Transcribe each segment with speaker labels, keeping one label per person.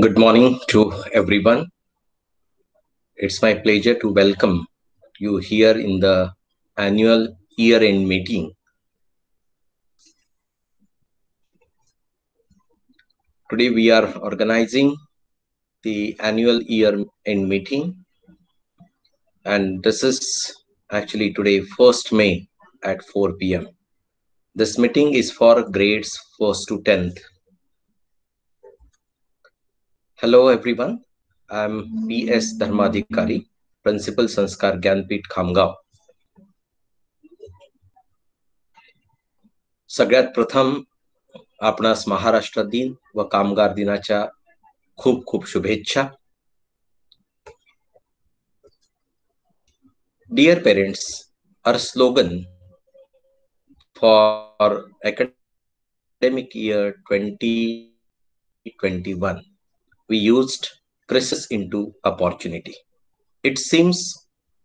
Speaker 1: Good morning to everyone. It's my pleasure to welcome you here in the annual year-end meeting. Today we are organizing the annual year-end meeting, and this is actually today 1st May at 4 p.m. This meeting is for grades 1st to 10th. Hello everyone. I'm P.S. Dharmadhikari, Principal Sanskar Gyanpit Khamgaon. सगळ्यात प्रथम आपणास महाराष्ट्र दिन व कामगार दिनाच्या खूप खूप शुभेच्छा. Dear parents, our slogan for academic year 2021, we used crisis into opportunity. It seems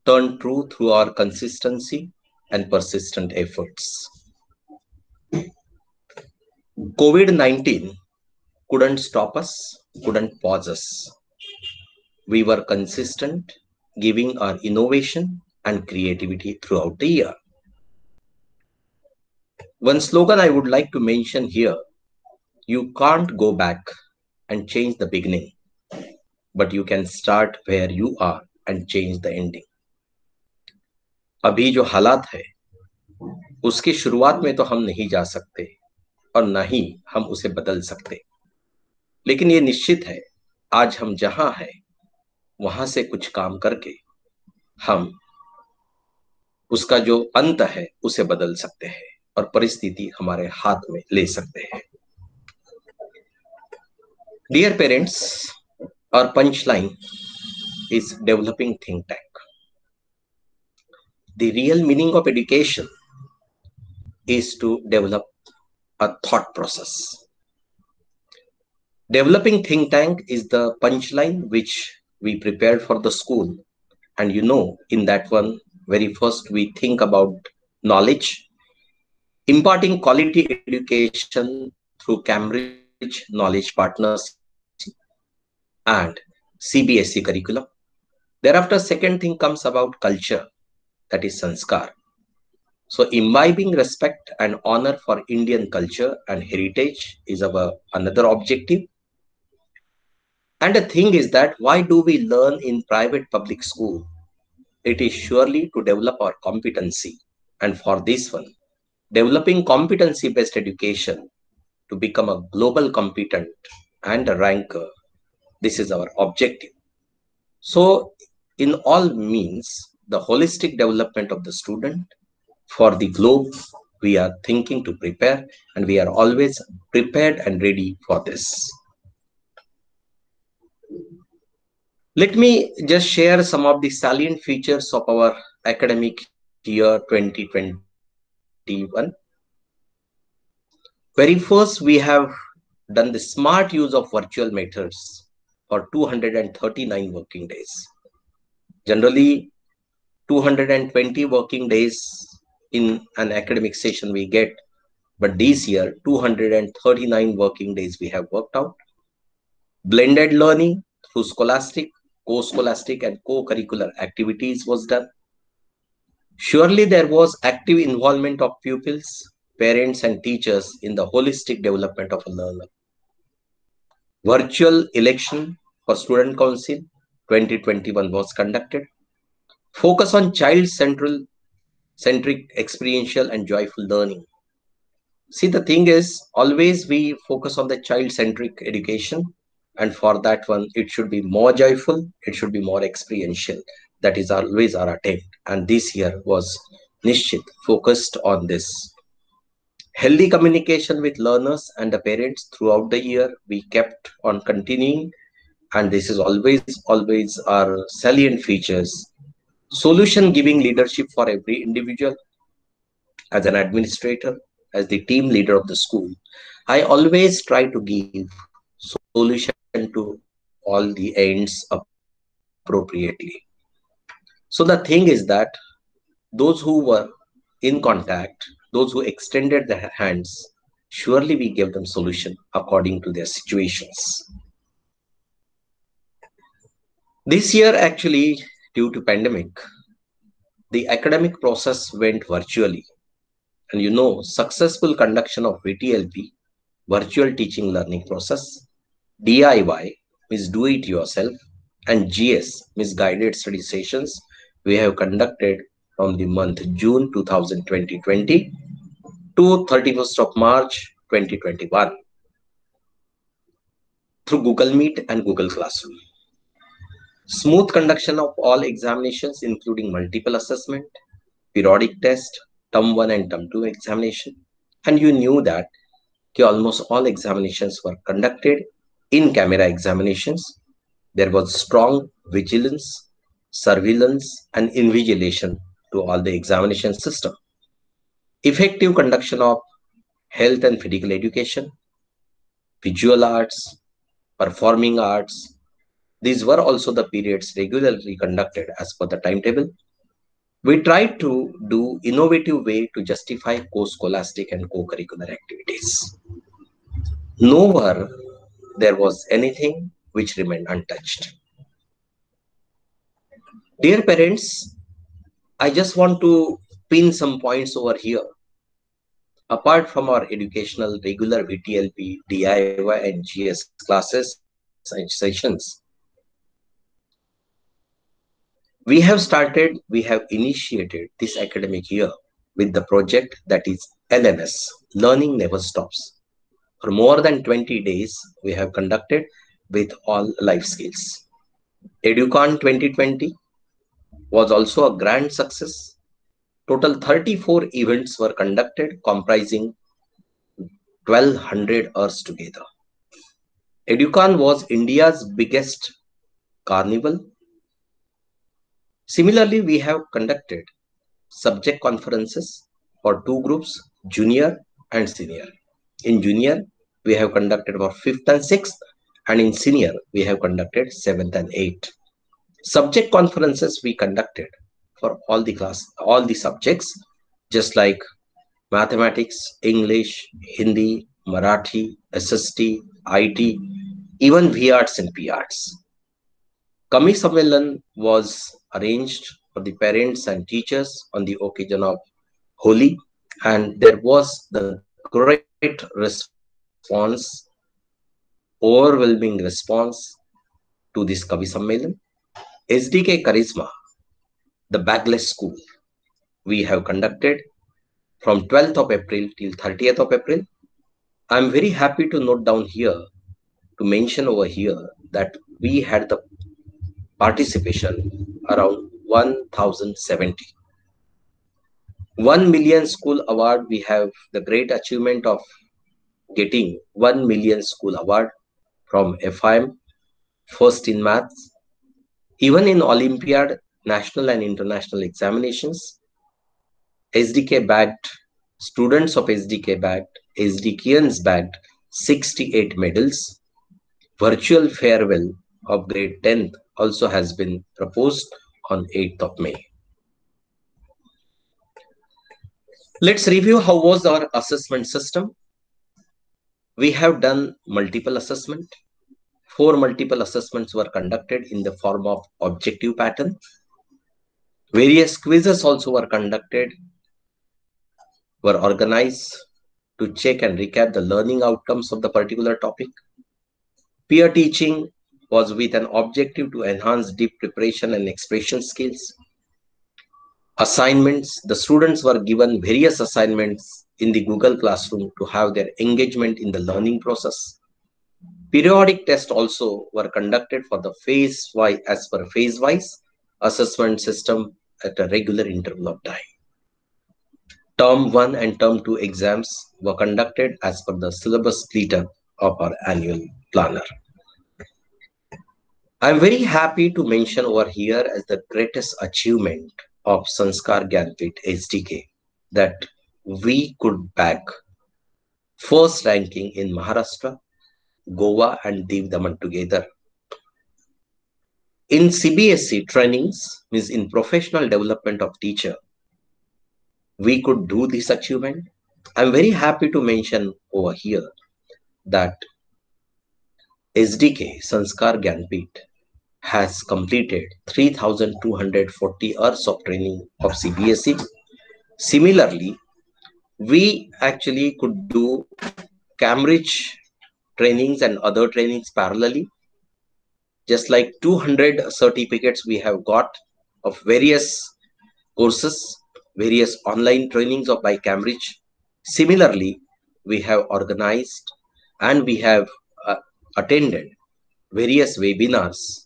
Speaker 1: turned true through our consistency and persistent efforts. COVID-19 couldn't stop us, couldn't pause us. We were consistent, giving our innovation and creativity throughout the year. One slogan I would like to mention here: you can't go back and change the beginning, but you can start where you are and change the ending. अभी जो हालात है उसकी शुरुआत में तो हम नहीं जा सकते और ना ही हम उसे बदल सकते, लेकिन ये निश्चित है आज हम जहां हैं वहां से कुछ काम करके हम उसका जो अंत है उसे बदल सकते हैं और परिस्थिति हमारे हाथ में ले सकते हैं. Dear parents, our punchline is developing think tank. The real meaning of education is to develop a thought process. Developing think tank is the punchline which we prepared for the school, and in that one, very first we think about knowledge, imparting quality education through Cambridge Knowledge Partners and CBSE curriculum. Thereafter, second thing comes about culture, that is sanskar. So imbibing respect and honor for Indian culture and heritage is our another objective. And the thing is that why do we learn in private public school? It is surely to develop our competency. And for this one, developing competency-based education to become a global competent and a ranker, this is our objective. So in all means, the holistic development of the student for the globe, we are thinking to prepare, and we are always prepared and ready for this. Let me just share some of the salient features of our academic year 2021. Very first, we have done the smart use of virtual methods for 239 working days. Generally, 220 working days in an academic session we get, but this year 239 working days we have worked out. Blended learning through scholastic, co-scholastic and co-curricular activities was done. Surely there was active involvement of pupils, parents and teachers in the holistic development of a learner. Virtual election for Student Council 2021 was conducted. Focus on child-centric experiential and joyful learning. See, the thing is, always we focus on the child-centric education, and for that one, it should be more joyful, it should be more experiential. That is always our attempt, and this year was Nishchit focused on this. Healthy communication with learners and the parents throughout the year, we kept on continuing, and this is always our salient features. Solution giving leadership for every individual. As an administrator, as the team leader of the school, I always try to give solution to all the ends appropriately. So the thing is that those who were in contact, those who extended their hands, surely we gave them solution according to their situations. This year, actually, due to pandemic, the academic process went virtually. And successful conduction of VTLP, virtual teaching learning process, DIY means do it yourself, and GS means guided study sessions we have conducted from the month June 2020 to 31st of March 2021 through Google Meet and Google Classroom. Smooth conduction of all examinations, including multiple assessment, periodic test, term 1 and term 2 examination. And you knew that almost all examinations were conducted in camera examinations. There was strong vigilance, surveillance, and invigilation to all the examination system. Effective conduction of health and physical education, visual arts, performing arts. These were also the periods regularly conducted as per the timetable. We tried to do innovative way to justify co-scholastic and co-curricular activities. Nowhere there was anything which remained untouched. Dear parents, I just want to pin some points over here. Apart from our educational regular VTLP, DIY, and GS classes and sessions, we have initiated this academic year with the project that is LNS, Learning Never Stops. For more than 20 days, we have conducted with all life skills. EduCon 2020 was also a grand success. Total 34 events were conducted comprising 1200 hours together. EduCon was India's biggest carnival. Similarly, we have conducted subject conferences for two groups, junior and senior. In junior, we have conducted for 5th and 6th, and in senior, we have conducted 7th and 8th. Subject conferences we conducted for all the subjects, just like mathematics, English, Hindi, Marathi, SST, IT, even VArts and PArts. Kami Sammelan was arranged for the parents and teachers on the occasion of Holi, and there was the great response, overwhelming response to this Kavi Sammelan. SDK Charisma, the Bagless School, we have conducted from 12th of April till 30th of April. I'm very happy to note down here, to mention over here, that we had the participation around 1070. 1 million school award, we have the great achievement of getting 1 million school award from FIM, first in maths. Even in Olympiad, national and international examinations, SDK bagged, students of SDK bagged, SDKians bagged 68 medals. Virtual farewell of grade 10th also has been proposed on 8th of May. Let's review how was our assessment system. We have done multiple assessment. 4 multiple assessments were conducted in the form of objective pattern. Various quizzes also were conducted, were organized to check and recap the learning outcomes of the particular topic. Peer teaching was with an objective to enhance deep preparation and expression skills. Assignments, the students were given various assignments in the Google Classroom to have their engagement in the learning process. Periodic tests also were conducted for the phase-wise, as per phase-wise assessment system at a regular interval of time. Term 1 and Term 2 exams were conducted as per the syllabus split-up of our annual planner. I'm very happy to mention over here as the greatest achievement of Sanskar Gyanpith SDK that we could bag first ranking in Maharashtra, Goa and Div Daman together. In CBSE trainings, means in professional development of teacher, we could do this achievement. I'm very happy to mention over here that SDK, Sanskar Gyanpith, has completed 3,240 hours of training of CBSE. Similarly, we actually could do Cambridge trainings and other trainings parallelly, just like 200 certificates we have got of various courses, various online trainings of by Cambridge. Similarly, we have organized and we have attended various webinars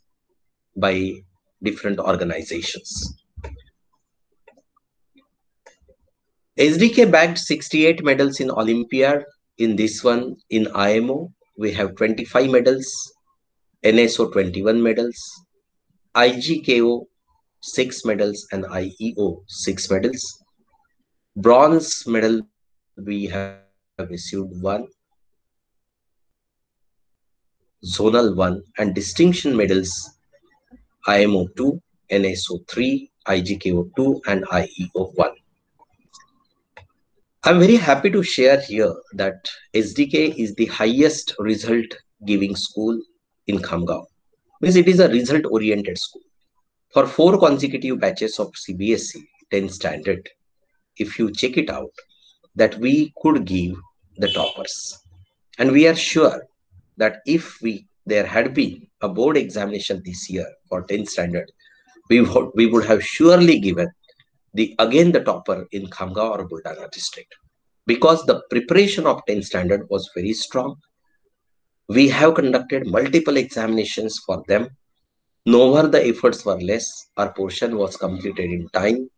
Speaker 1: by different organizations. SDK bagged 68 medals in Olympiad. In this one, in IMO, we have 25 medals, NSO 21 medals, IGKO 6 medals, and IEO 6 medals. Bronze medal we have received 1, Zonal 1, and distinction medals IMO 2, NSO 3, IGKO 2, and IEO 1. I'm very happy to share here that SDK is the highest result giving school in Khamgaon. Means it is a result oriented school. For 4 consecutive batches of CBSE 10 standard, if you check it out, that we could give the toppers. And we are sure that if there had been a board examination this year for 10th standard, we would have surely given the topper in Khamgaon or Buldana district. Because the preparation of 10th standard was very strong. We have conducted multiple examinations for them. Nowhere the efforts were less. Our portion was completed in time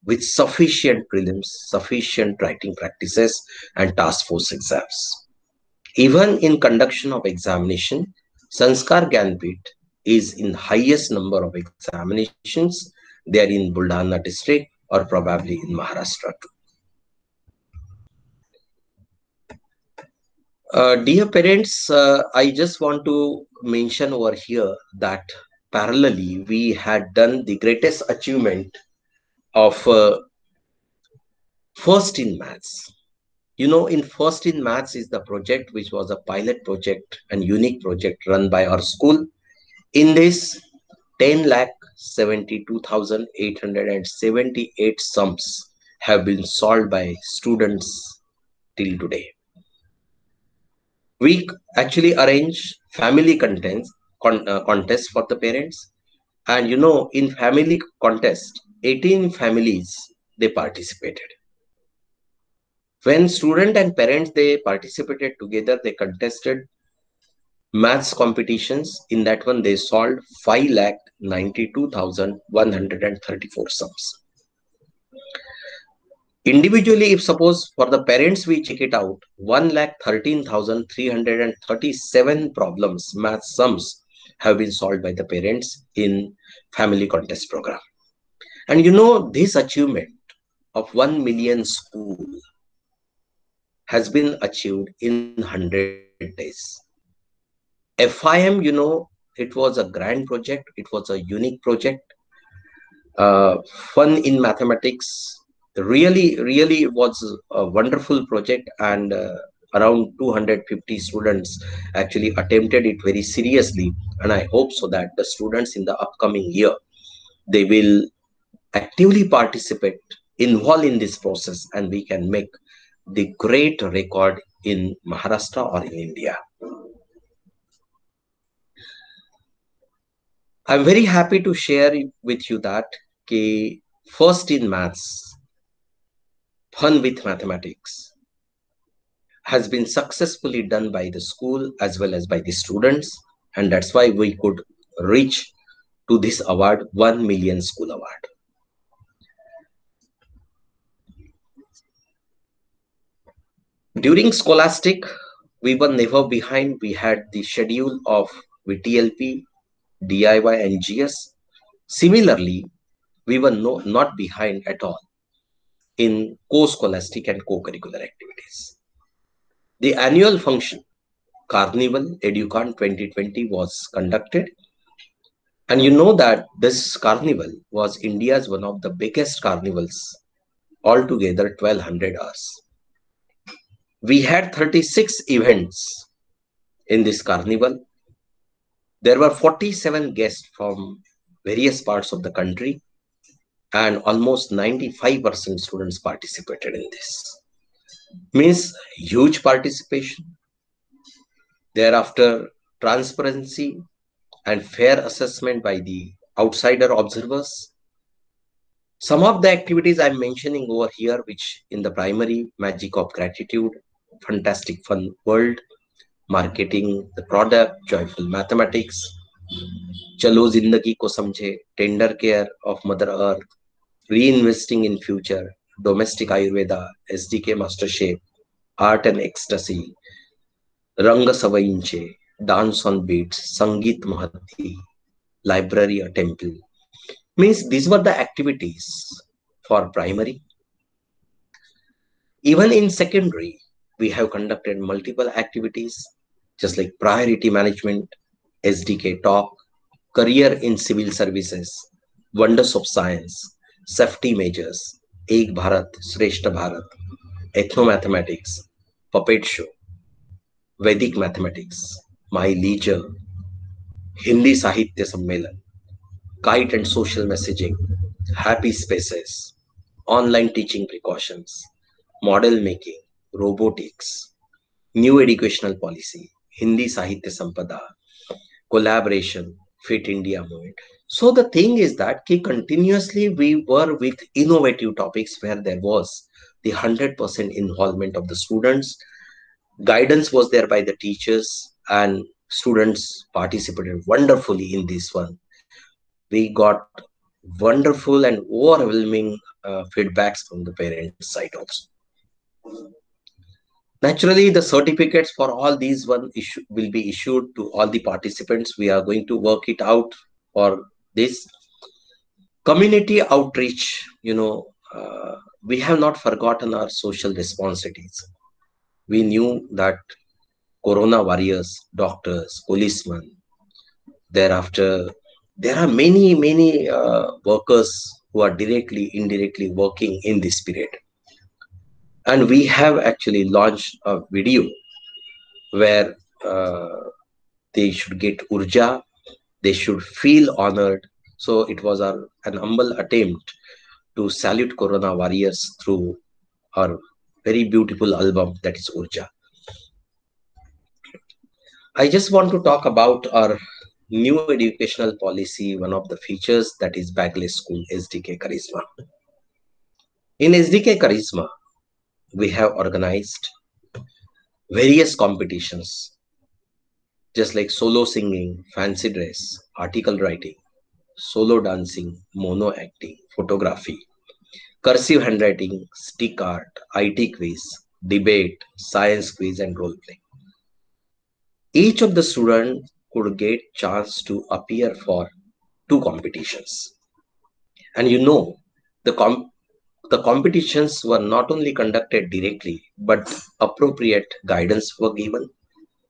Speaker 1: with sufficient prelims, sufficient writing practices, and task force exams. Even in conduction of examination, Sanskar Gyanpit is in highest number of examinations. They are in Buldana district or probably in Maharashtra too. Dear parents, I just want to mention over here that parallelly we had done the greatest achievement of first in maths. You know, in first in maths is the project which was a pilot project and unique project run by our school. In this, 10,72,878 sums have been solved by students till today. We actually arrange family contest for the parents, and you know, in family contest, 18 families they participated. When student and parents they participated together, they contested maths competitions. In that one, they solved 5,92,134 sums. Individually, if suppose for the parents we check it out, 1,13,337 problems, math sums have been solved by the parents in family contest program. And you know, this achievement of 1 million school has been achieved in 100 days. FIM, you know, it was a grand project. It was a unique project. Fun in mathematics. Really was a wonderful project, and around 250 students actually attempted it very seriously. And I hope so that the students in the upcoming year, they will actively participate, involve in this process, and we can make the great record in Maharashtra or in India. I'm very happy to share with you that first in maths, fun with mathematics, has been successfully done by the school as well as by the students, and that's why we could reach to this award, 1 million school award. During scholastic, we were never behind. We had the schedule of VTLP, DIY, and GS. Similarly, we were not behind at all in co-scholastic and co-curricular activities. The annual function, Carnival Educon 2020, was conducted. And you know that this carnival was India's one of the biggest carnivals, altogether 1200 hours. We had 36 events in this carnival. There were 47 guests from various parts of the country, and almost 95% students participated in this. Means huge participation. Thereafter, transparency and fair assessment by the outsider observers. Some of the activities I'm mentioning over here, which in the primary, magic of gratitude, fantastic fun world, marketing the product, joyful mathematics, चलो जिंदगी को समझे, tender care of mother earth, reinvesting in future, domestic ayurveda, SDK master shape, art and ecstasy, रंग सवयींचे, dance on beats, संगीत महती, library a temple. Means these were the activities for primary. Even in secondary, we have conducted multiple activities, just like priority management, SDK talk, career in civil services, wonders of science, safety measures, Ek Bharat, Shreshta Bharat, ethnomathematics, puppet show, Vedic mathematics, my leisure, Hindi Sahitya Sammelan, kite and social messaging, happy spaces, online teaching precautions, model making, robotics, new educational policy, Hindi Sahitya Sampada, collaboration, Fit India movement. So the thing is that continuously we were with innovative topics where there was the 100% involvement of the students. Guidance was there by the teachers, and students participated wonderfully in this one. We got wonderful and overwhelming feedbacks from the parents' side also. Naturally, the certificates for all these one will be issued to all the participants. We are going to work it out for this community outreach. We have not forgotten our social responsibilities. We knew that corona warriors, doctors, policemen, thereafter, there are many workers who are directly, indirectly working in this period. And we have actually launched a video where they should get urja, they should feel honored. So it was an humble attempt to salute corona warriors through our very beautiful album, that is urja. I just want to talk about our new educational policy, one of the features, that is Bagley School SDK Charisma. In SDK Charisma, we have organized various competitions, just like solo singing, fancy dress, article writing, solo dancing, mono acting, photography, cursive handwriting, stick art, IT quiz, debate, science quiz, and role play. Each of the students could get chance to appear for 2 competitions. And the competitions were not only conducted directly, but appropriate guidance were given.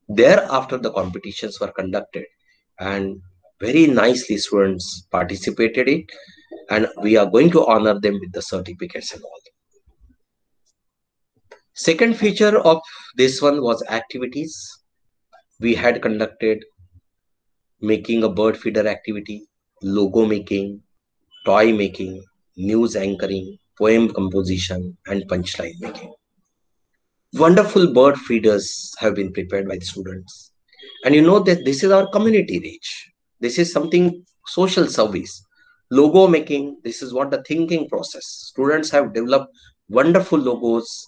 Speaker 1: Thereafter, the competitions were conducted, and very nicely students participated in it, and we are going to honor them with the certificates and all. Second feature of this one was activities. We had conducted making a bird feeder activity, logo making, toy making, news anchoring, poem composition, and punchline making. Wonderful bird feeders have been prepared by the students. And you know that this is our community reach. This is something social service. Logo making, this is what the thinking process. Students have developed wonderful logos.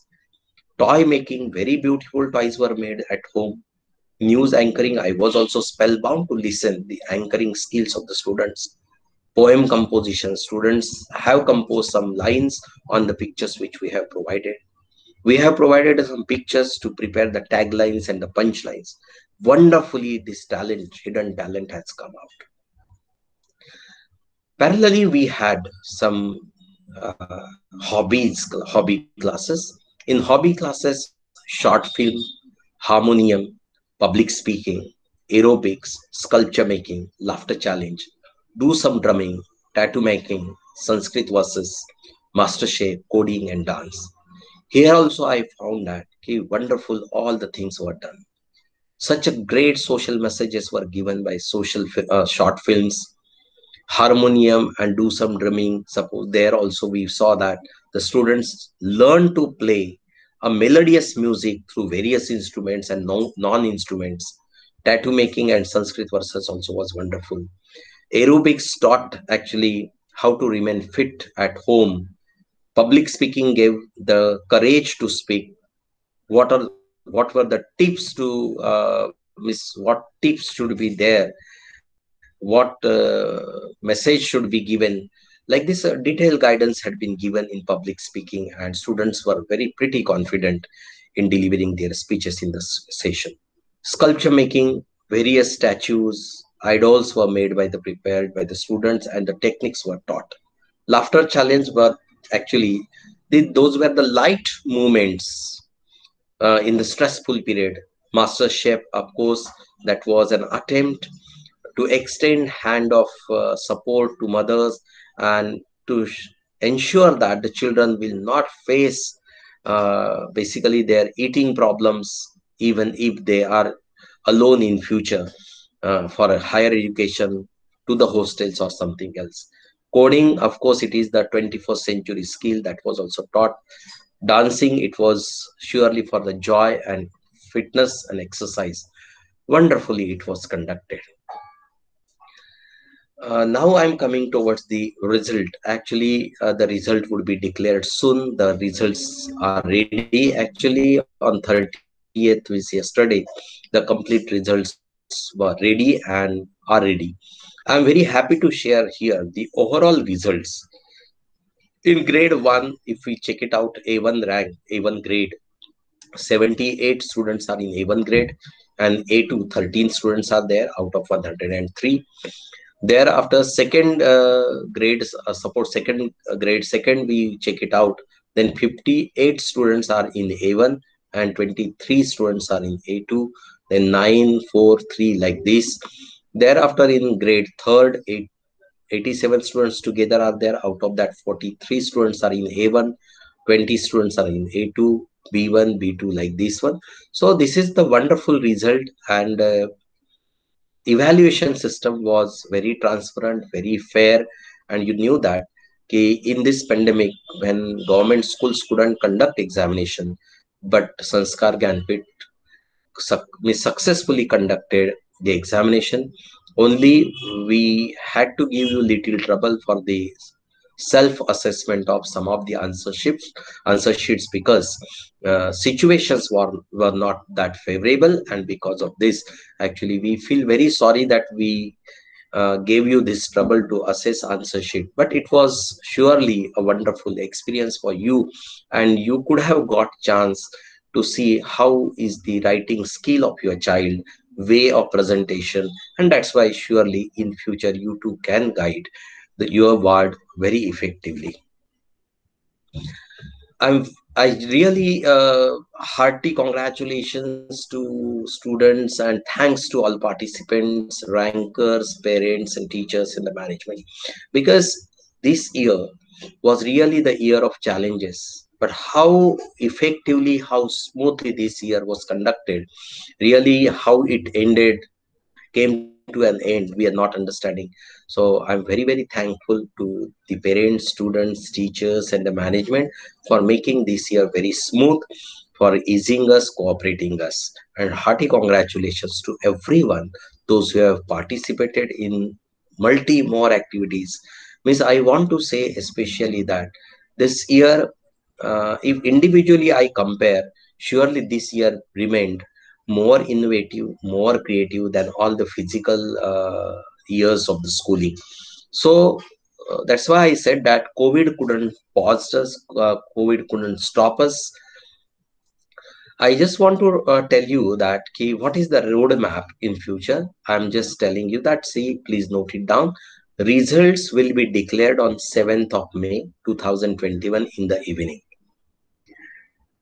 Speaker 1: Toy making, very beautiful toys were made at home. News anchoring, I was also spellbound to listen the anchoring skills of the students. Poem composition, students have composed some lines on the pictures which we have provided. We have provided some pictures to prepare the taglines and the punchlines. Wonderfully, this talent, hidden talent, has come out. Parallelly, we had some hobby classes. In hobby classes, short film, harmonium, public speaking, aerobics, sculpture making, laughter challenge, do some drumming, tattoo making, Sanskrit verses, master shape, coding, and dance. Here also I found that wonderful, all the things were done. Such a great social messages were given by short films, harmonium and do some drumming. Suppose there also we saw that the students learn to play a melodious music through various instruments and non-instruments. Tattoo making and Sanskrit verses also was wonderful. Aerobics taught actually how to remain fit at home. Public speaking gave the courage to speak. What were the tips to miss? What tips should be there? What message should be given? Like this, detailed guidance had been given in public speaking, and students were very pretty confident in delivering their speeches in the session. Sculpture making, various statues, idols were made by the prepared by the students, and the techniques were taught. Laughter challenge were actually those were the light movements in the stressful period. Master Chef, of course, that was an attempt to extend hand of support to mothers and to ensure that the children will not face basically their eating problems even if they are alone in future for a higher education to the hostels or something else. Coding, of course, it is the 21st century skill that was also taught. Dancing, it was surely for the joy and fitness and exercise. Wonderfully it was conducted. Now I'm coming towards the result. Actually, the result would be declared soon. The results are ready actually on 30th, which is yesterday. The complete results were ready and are ready. I'm very happy to share here the overall results. In grade 1, if we check it out, A1 rank, A1 grade, 78 students are in A1 grade, and A2, 13 students are there out of 103. Thereafter, second grades, support second grade, second we check it out, then 58 students are in A1 and 23 students are in A2, then 9, 4, 3 like this. Thereafter, in grade third, 87 students together are there. Out of that, 43 students are in A1, 20 students are in A2, B1, B2 like this one. So this is the wonderful result, and evaluation system was very transparent, very fair, and you knew that in this pandemic, when government schools couldn't conduct examination, but Sanskar Gyanpit successfully conducted the examination. Only we had to give you little trouble for the self-assessment of some of the answer sheets because situations were not that favorable, and because of this, actually, we feel very sorry that we gave you this trouble to assess answer sheet, but it was surely a wonderful experience for you, and you could have got chance to see how is the writing skill of your child, way of presentation, and that's why surely in future you too can guide your ward very effectively. I'm I really hearty congratulations to students and thanks to all participants, rankers, parents, and teachers in the management, because this year was really the year of challenges. But how effectively, how smoothly this year was conducted, really how it ended, came to an end, we are not understanding. So I'm very thankful to the parents, students, teachers, and the management for making this year very smooth, for easing us, cooperating us, and hearty congratulations to everyone, those who have participated in multi more activities. Means I want to say especially that this year, if individually I compare, surely this year remained more innovative, more creative than all the physical years of the schooling. So that's why I said that COVID couldn't pause us, COVID couldn't stop us. I just want to tell you that what is the roadmap in future. I'm just telling you that. See, please note it down. Results will be declared on 7th of May 2021 in the evening.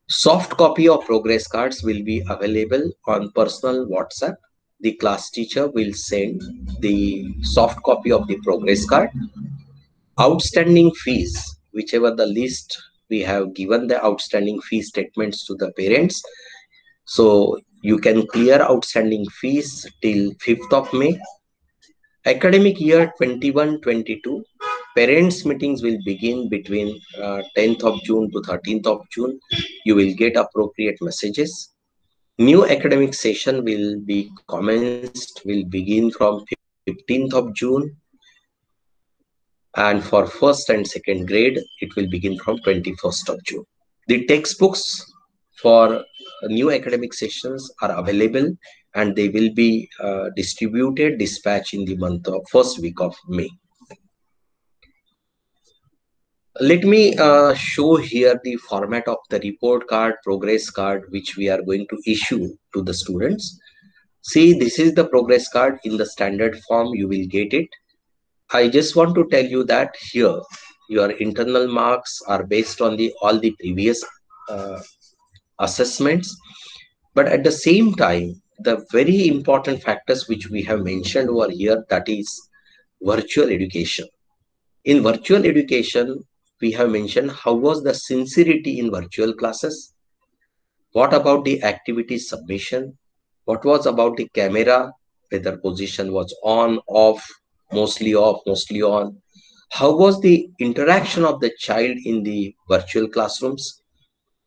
Speaker 1: Soft copy of progress cards will be available on personal WhatsApp. The class teacher will send the soft copy of the progress card. Outstanding fees, whichever the list, we have given the outstanding fee statements to the parents. So You can clear outstanding fees till 5th of May. Academic year 21-22, parents meetings will begin between 10th of June to 13th of June. You will get appropriate messages. New academic session will be commenced, will begin from 15th of June, and for first and second grade, it will begin from 21st of June. The textbooks for new academic sessions are available, and they will be distributed, dispatched in the month of first week of May. Let me show here the format of the report card, progress card, which we are going to issue to the students. See, this is the progress card in the standard form. You will get it. I just want to tell you that here your internal marks are based on the all the previous uh, assessments, but at the same time, the very important factors which we have mentioned over here, that is virtual education. In virtual education, we have mentioned how was the sincerity in virtual classes, what about the activity submission, what was about the camera, whether position was off, mostly on, how was the interaction of the child in the virtual classrooms.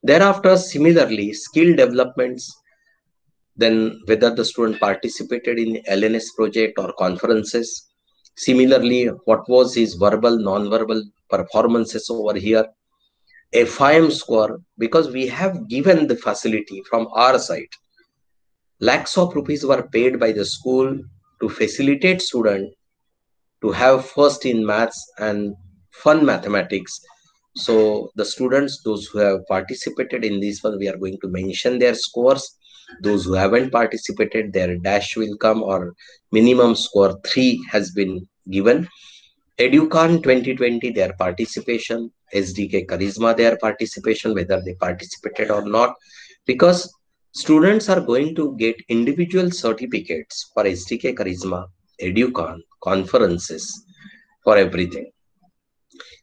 Speaker 1: Thereafter, similarly, skill developments, then whether the student participated in LNS project or conferences. Similarly, what was his verbal, non-verbal performances over here. FIM score, because we have given the facility from our side. Lakhs of rupees were paid by the school to facilitate student to have first in maths and fun mathematics. So the students, those who have participated in this one, we are going to mention their scores. Those who haven't participated, their dash will come, or minimum score 3 has been given. Educon 2020, their participation. SDK Charisma, their participation, whether they participated or not. Because students are going to get individual certificates for SDK Charisma, Educon, conferences, for everything.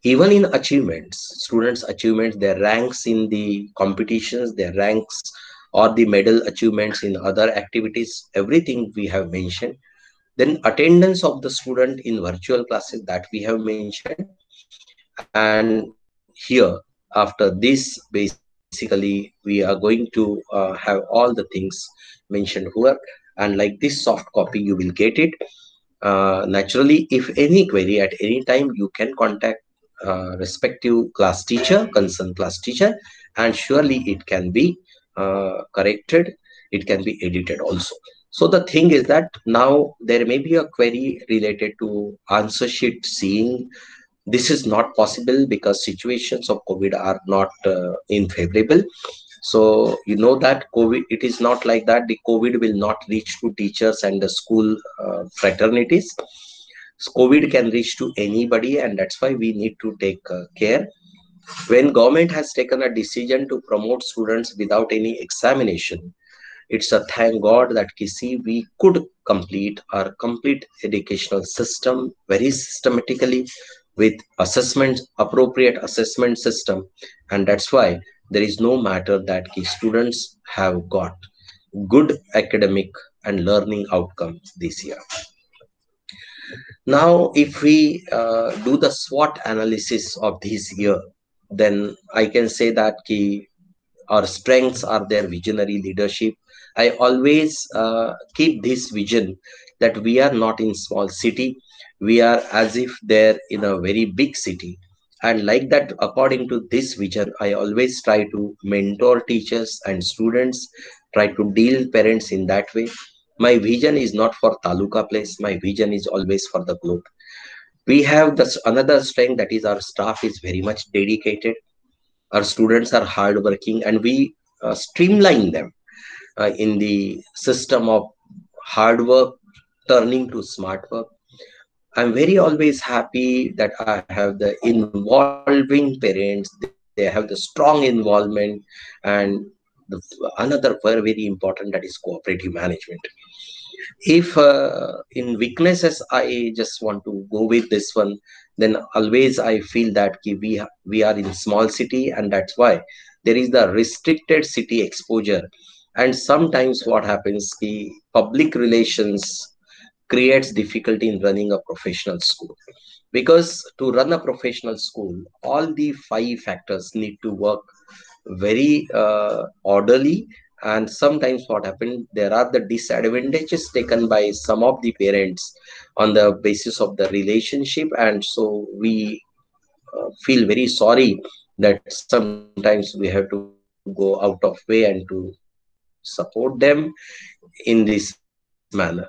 Speaker 1: Even in achievements, students achievements, their ranks in the competitions, their ranks or the medal achievements in other activities, everything we have mentioned. Then attendance of the student in virtual classes, that we have mentioned. And here, after this, basically we are going to have all the things mentioned here. And like this soft copy, you will get it. Naturally, if any query at any time, you can contact respective class teacher, concerned class teacher, and surely it can be corrected. It can be edited also. So the thing is that now there may be a query related to answer sheet seeing. This is not possible because situations of COVID are not in favorable. So you know that COVID, it is not like that. The COVID will not reach to teachers and the school fraternities. So COVID can reach to anybody, and that's why we need to take care. When government has taken a decision to promote students without any examination, it's a thank God that Kisi we could complete our complete educational system very systematically with assessment, appropriate assessment system, and that's why there is no matter that ki students have got good academic and learning outcomes this year. Now, if we do the SWOT analysis of this year, then I can say that ki our strengths are their visionary leadership. I always keep this vision that we are not in small city. We are as if they're in a very big city. And like that, according to this vision, I always try to mentor teachers and students, try to deal parents in that way. My vision is not for Taluka place. My vision is always for the globe. We have this another strength, that is our staff is very much dedicated. Our students are hardworking, and we streamline them in the system of hard work turning to smart work. I'm very always happy that I have the involving parents. They have the strong involvement, and the, another very important, that is cooperative management. If in weaknesses I just want to go with this one, then always I feel that we are in small city, and that's why there is the restricted city exposure, And sometimes what happens, the public relations creates difficulty in running a professional school, because to run a professional school all the five factors need to work very orderly. And sometimes what happened, there are the disadvantages taken by some of the parents on the basis of the relationship, and so we feel very sorry that sometimes we have to go out of way and to support them in this manner.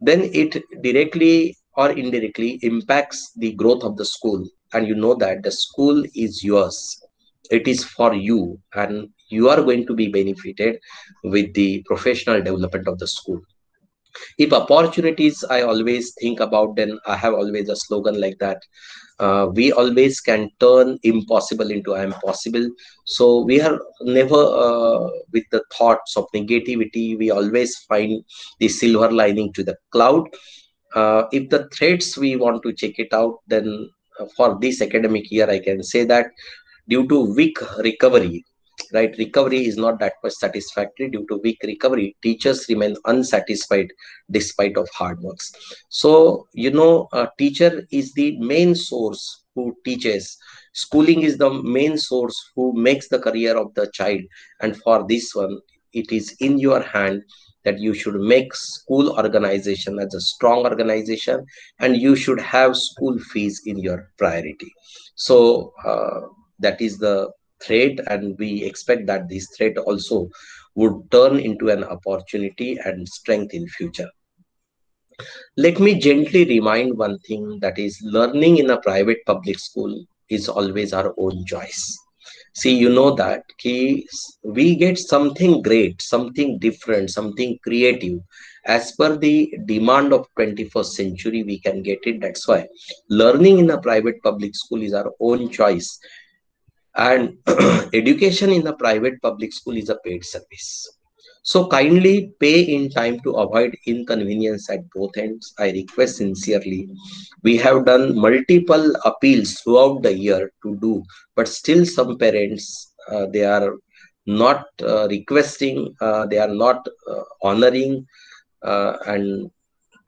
Speaker 1: Then it directly or indirectly impacts the growth of the school. And you know that the school is yours, it is for you, and you are going to be benefited with the professional development of the school. If opportunities, I always think about, then I have always a slogan like that. We always can turn impossible into I am possible. So we are never with the thoughts of negativity. We always find the silver lining to the cloud. If the threats we want to check it out, then for this academic year I can say that due to weak recovery, right, recovery is not that much satisfactory. Due to weak recovery, teachers remain unsatisfied despite of hard works. So a teacher is the main source who teaches. Schooling is the main source who makes the career of the child. And for this one, it is in your hand that you should make school organization as a strong organization, and you should have school fees in your priority. So that is the threat, and we expect that this threat also would turn into an opportunity and strength in future. Let me gently remind one thing, that is learning in a private public school is always our own choice. See, you know that we get something great, something different, something creative. As per the demand of 21st century, we can get it. That's why learning in a private public school is our own choice. And education in the private public school is a paid service. So kindly pay in time to avoid inconvenience at both ends. I request sincerely. We have done multiple appeals throughout the year to do, but still some parents, they are not requesting, they are not honoring, and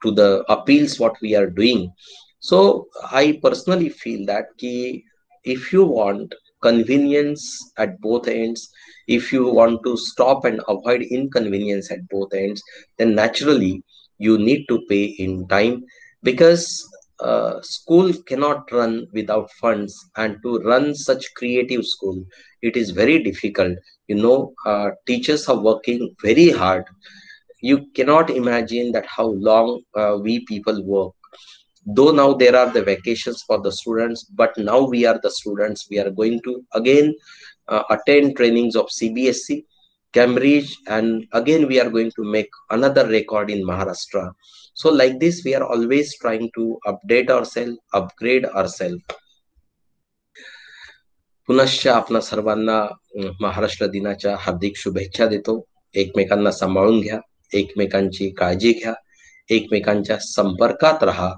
Speaker 1: to the appeals what we are doing. So I personally feel that if you want convenience at both ends, if you want to stop and avoid inconvenience at both ends, then naturally you need to pay in time, because school cannot run without funds. And to run such creative school, it is very difficult. Teachers are working very hard. You cannot imagine that how long we people work. Though now there are the vacations for the students, but now we are the students, we are going to again attend trainings of CBSE, Cambridge, and again we are going to make another record in Maharashtra. So like this, we are always trying to update ourselves, upgrade ourselves. पुनश्च आपणा सर्वांना महाराष्ट्र दिनाच्या हार्दिक शुभेच्छा देतो. एकमेकांना सांभाळून घ्या, एकमेकांची काळजी घ्या, एकमेकांच्या संपर्कात राहा,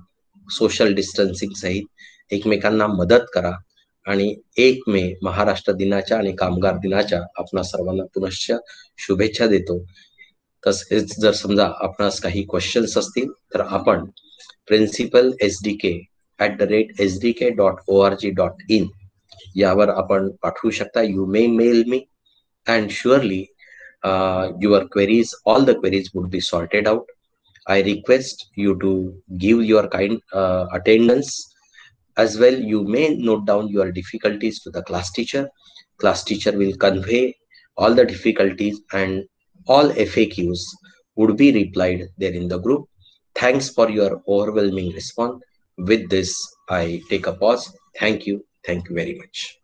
Speaker 1: सोशल डिस्टन्सिंग सहित एकमेकांना मदत करा. आणि 1 मे महाराष्ट्र दिनाच्या आणि कामगार दिनाच्या आपणा सर्वांना पुनश्च शुभेच्छा देतो. तसेच जर समजा आपणास काही क्वेश्चन्स असतील तर आपण principalsdk@sdk.org.in यावर आपण पाठवू शकता. You may mail me, and surely your queries, all the queries would be sorted out. I request you to give your kind attendance. As well, you may note down your difficulties to the class teacher. Class teacher will convey all the difficulties, and all FAQs would be replied there in the group. Thanks for your overwhelming response. With this, I take a pause. Thank you. Thank you very much.